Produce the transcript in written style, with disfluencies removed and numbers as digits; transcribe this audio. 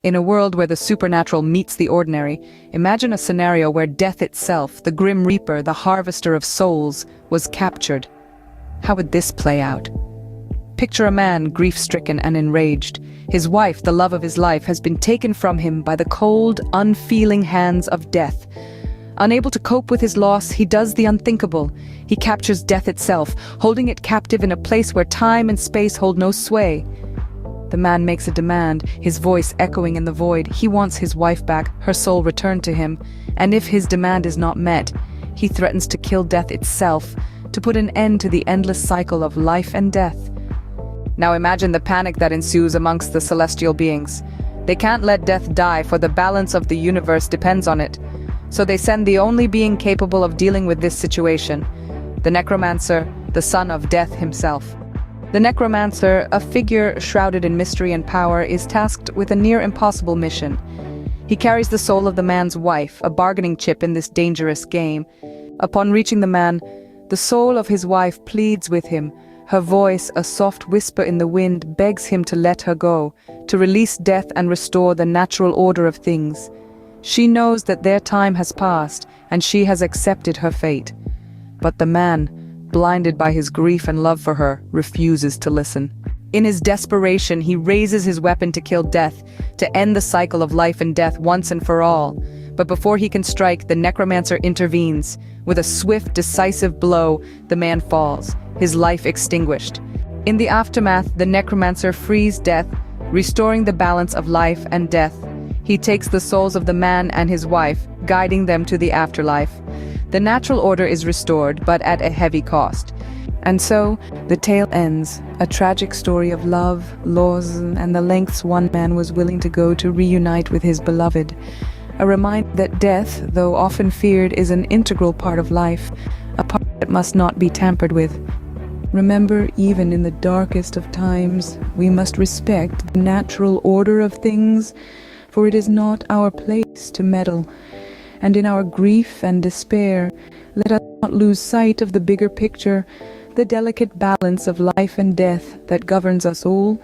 In a world where the supernatural meets the ordinary, imagine a scenario where death itself, the grim reaper, the harvester of souls, was captured. How would this play out? Picture a man grief-stricken and enraged. His wife, the love of his life, has been taken from him by the cold, unfeeling hands of death. Unable to cope with his loss, he does the unthinkable. He captures death itself, holding it captive in a place where time and space hold no sway. The man makes a demand, his voice echoing in the void. He wants his wife back, her soul returned to him. And if his demand is not met, he threatens to kill death itself, to put an end to the endless cycle of life and death. Now imagine the panic that ensues amongst the celestial beings. They can't let death die, for the balance of the universe depends on it. So they send the only being capable of dealing with this situation, the necromancer, the son of death himself. The necromancer, a figure shrouded in mystery and power, is tasked with a near impossible mission. He carries the soul of the man's wife, a bargaining chip in this dangerous game. Upon reaching the man, the soul of his wife pleads with him. Her voice, a soft whisper in the wind, begs him to let her go, to release death and restore the natural order of things. She knows that their time has passed, and she has accepted her fate. But the man, blinded by his grief and love for her, refuses to listen. In his desperation, he raises his weapon to kill death, to end the cycle of life and death once and for all. But before he can strike, the necromancer intervenes. With a swift, decisive blow, the man falls, his life extinguished. In the aftermath, the necromancer frees death, restoring the balance of life and death. He takes the souls of the man and his wife, guiding them to the afterlife. The natural order is restored, but at a heavy cost. And so, the tale ends, a tragic story of love, loss, and the lengths one man was willing to go to reunite with his beloved. A reminder that death, though often feared, is an integral part of life, a part that must not be tampered with. Remember, even in the darkest of times, we must respect the natural order of things, for it is not our place to meddle. And in our grief and despair, let us not lose sight of the bigger picture, the delicate balance of life and death that governs us all.